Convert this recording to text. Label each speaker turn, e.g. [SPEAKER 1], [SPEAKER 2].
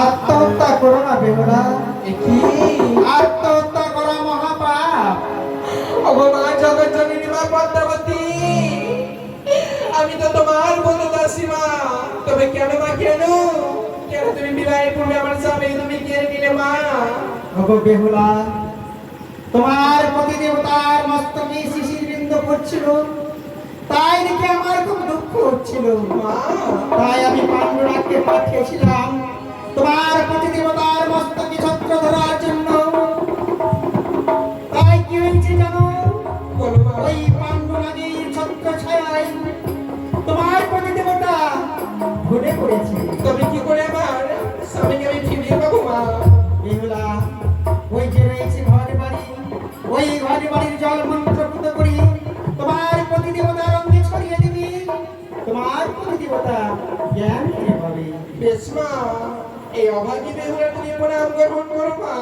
[SPEAKER 1] আত্মহত্যা করো না বেহুলা।
[SPEAKER 2] কি
[SPEAKER 1] আত্মহত্যা করা মহাপাপ।
[SPEAKER 2] ওগো মা জগৎ জননী মা পদ্মাবতী, আমি তো তোমার বলে দাসী মা। তবে কেন মা, কেন কেন তুমি বিবাহের পূর্বে আমার স্বামী তুমি কেড়ে নিলে মা?
[SPEAKER 1] ওগো বেহুলা, তোমার পতি দেবতার মস্তকে শিশির বিন্দু পড়ছিল, তাই দেখে আমার খুব দুঃখ হচ্ছিল।
[SPEAKER 2] মা
[SPEAKER 1] তাই আমি পাণ্ডুরাজকে পাঠিয়েছিলাম তোমার পতি দেবতার মস্তকে ছত্র ধরার জন্য। তাই কি হয়েছে জানো?
[SPEAKER 2] বলো মা।
[SPEAKER 1] ওই পাণ্ডুরাজের ছত্র ছায়ায় তোমার পতি দেবতা ভুলে পড়েছে।
[SPEAKER 2] তবে কি করে আমার স্বামীকে আমি ফিরিয়ে পাবো মা?
[SPEAKER 1] বেহুলা, ওই যে রয়েছে ঘরে বাড়ি, ওই ঘরে বাড়ির জল মন্ত্রপুত করি তোমার পতি দেবতার অঙ্গে ছড়িয়ে দিবি। তোমার পতি দেবতা জ্ঞান ফিরে পাবে।
[SPEAKER 2] বেশ মা, এই অভাগী বেহুলা তুমি প্রণাম গ্রহণ করো মা।